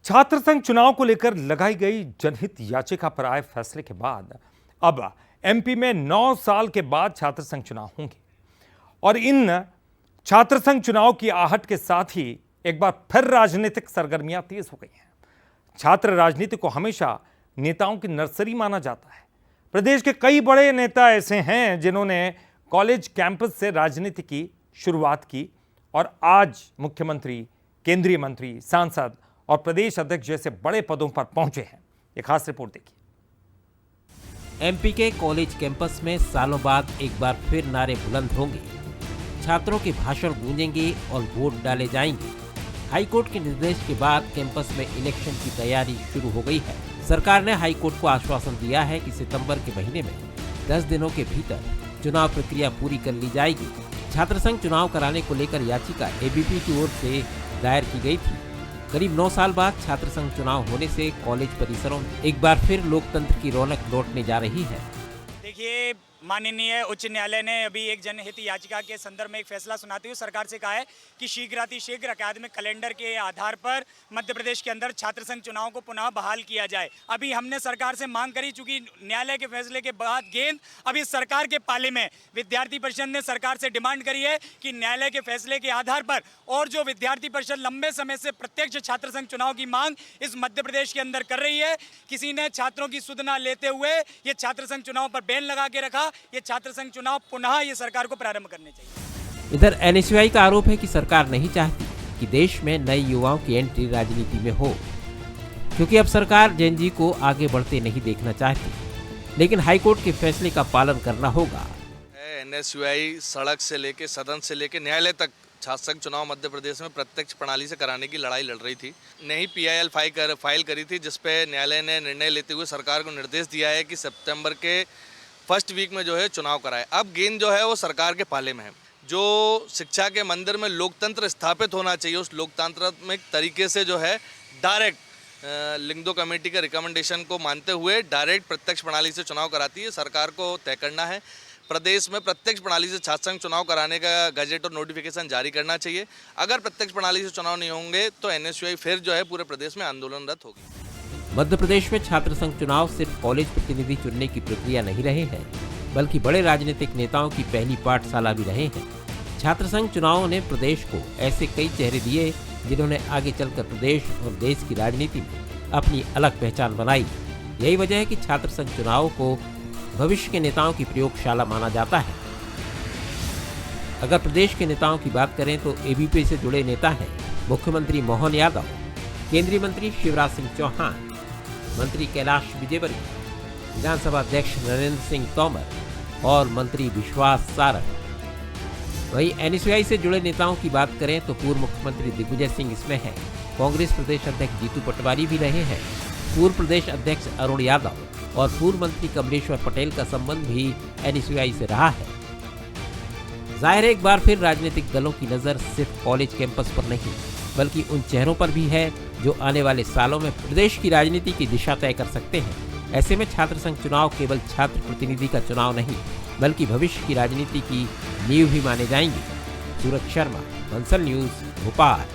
छात्र संघ चुनाव को लेकर लगाई गई जनहित याचिका पर आए फैसले के बाद अब एमपी में 9 साल के बाद छात्र संघ चुनाव होंगे और इन छात्र संघ चुनाव की आहट के साथ ही एक बार फिर राजनीतिक सरगर्मियां तेज हो गई हैं। छात्र राजनीति को हमेशा नेताओं की नर्सरी माना जाता है। प्रदेश के कई बड़े नेता ऐसे हैं जिन्होंने कॉलेज कैंपस से राजनीति की शुरुआत की और आज मुख्यमंत्री, केंद्रीय मंत्री, सांसद और प्रदेश अध्यक्ष जैसे बड़े पदों पर पहुंचे हैं। एक खास रिपोर्ट देखिए। एमपी के कॉलेज कैंपस में सालों बाद एक बार फिर नारे बुलंद होंगे, छात्रों के भाषण गूंजेंगे और वोट डाले जाएंगे। हाईकोर्ट के निर्देश के बाद कैंपस में इलेक्शन की तैयारी शुरू हो गई है। सरकार ने हाईकोर्ट को आश्वासन दिया है कि सितंबर के महीने में 10 दिनों के भीतर चुनाव प्रक्रिया पूरी कर ली जाएगी। छात्र संघ चुनाव कराने को लेकर याचिका एबीपी की ओर से दायर की गई थी। करीब 9 साल बाद छात्र संघ चुनाव होने से कॉलेज परिसरों में एक बार फिर लोकतंत्र की रौनक लौटने जा रही है। देखिए, माननीय उच्च न्यायालय ने अभी एक जनहित याचिका के संदर्भ में एक फैसला सुनाते हुए सरकार से कहा है कि शीघ्र अकादमिक कैलेंडर के आधार पर मध्य प्रदेश के अंदर छात्र संघ चुनाव को पुनः बहाल किया जाए। अभी हमने सरकार से मांग करी, चूंकि न्यायालय के फैसले के बाद गेंद अभी सरकार के पाले में। विद्यार्थी परिषद ने सरकार से डिमांड करी है कि न्यायालय के फैसले के आधार पर और जो विद्यार्थी परिषद लंबे समय से प्रत्यक्ष छात्र संघ चुनाव की मांग इस मध्य प्रदेश के अंदर कर रही है, किसी ने छात्रों की सुध न लेते हुए ये छात्र संघ चुनाव पर बैन लगा के रखा। ये छात्र संघ चुनाव पुनः ये सरकार को प्रारंभ करने चाहिए। इधर एनएसयूआई का आरोप है कि सरकार नहीं चाहती कि देश में नए युवाओं की एंट्री राजनीति में हो, क्योंकि अब सरकार जेन जी को आगे बढ़ते नहीं देखना चाहती। लेकिन हाईकोर्ट के फैसले का पालन करना होगा। एनएसयूआई सड़क से लेके सदन से लेके न्यायालय तक छात्र संघ चुनाव मध्य प्रदेश में प्रत्यक्ष प्रणाली से कराने की लड़ाई लड़ रही थी। नई पीआईएल फाइल करी थी, जिसपे न्यायालय ने निर्णय लेते हुए सरकार को निर्देश दिया है कि सितंबर के फर्स्ट वीक में जो है चुनाव कराए। अब गेंद जो है वो सरकार के पाले में है। जो शिक्षा के मंदिर में लोकतंत्र स्थापित होना चाहिए, उस लोकतांत्रिक तरीके से जो है डायरेक्ट लिंगदो कमेटी के रिकमेंडेशन को मानते हुए डायरेक्ट प्रत्यक्ष प्रणाली से चुनाव कराती है। सरकार को तय करना है प्रदेश में प्रत्यक्ष प्रणाली से छात्र संघ चुनाव कराने का गजट और नोटिफिकेशन जारी करना चाहिए। अगर प्रत्यक्ष प्रणाली से चुनाव नहीं होंगे तो एनएसयूआई फिर जो है पूरे प्रदेश में आंदोलनरत होगी। मध्य प्रदेश में छात्र संघ चुनाव सिर्फ कॉलेज प्रतिनिधि चुनने की प्रक्रिया नहीं रहे हैं, बल्कि बड़े राजनीतिक नेताओं की पहली पाठशाला भी रहे हैं। छात्र संघ चुनाव ने प्रदेश को ऐसे कई चेहरे दिए जिन्होंने आगे चलकर प्रदेश और देश की राजनीति में अपनी अलग पहचान बनाई। यही वजह है कि छात्र संघ चुनाव को भविष्य के नेताओं की प्रयोगशाला माना जाता है। अगर प्रदेश के नेताओं की बात करें तो एबीपी से जुड़े नेता हैं मुख्यमंत्री मोहन यादव, केंद्रीय मंत्री शिवराज सिंह चौहान, मंत्री कैलाश विजयवर्गीय, विधानसभा अध्यक्ष नरेंद्र सिंह तोमर और मंत्री विश्वास सारंग। वहीं एनएसयूआई से जुड़े नेताओं की बात करें तो पूर्व मुख्यमंत्री दिग्विजय सिंह इसमें हैं, कांग्रेस प्रदेश अध्यक्ष जीतू पटवारी भी रहे हैं, पूर्व प्रदेश अध्यक्ष अरुण यादव और पूर्व मंत्री कमलेश्वर पटेल का संबंध भी एनएसयूआई से रहा है। जाहिर है एक बार फिर राजनीतिक दलों की नजर सिर्फ कॉलेज कैंपस पर नहीं, बल्कि उन चेहरों पर भी है जो आने वाले सालों में प्रदेश की राजनीति की दिशा तय कर सकते हैं। ऐसे में छात्र संघ चुनाव केवल छात्र प्रतिनिधि का चुनाव नहीं, बल्कि भविष्य की राजनीति की नींव भी माने जाएंगे। सूरज शर्मा, बंसल न्यूज, भोपाल।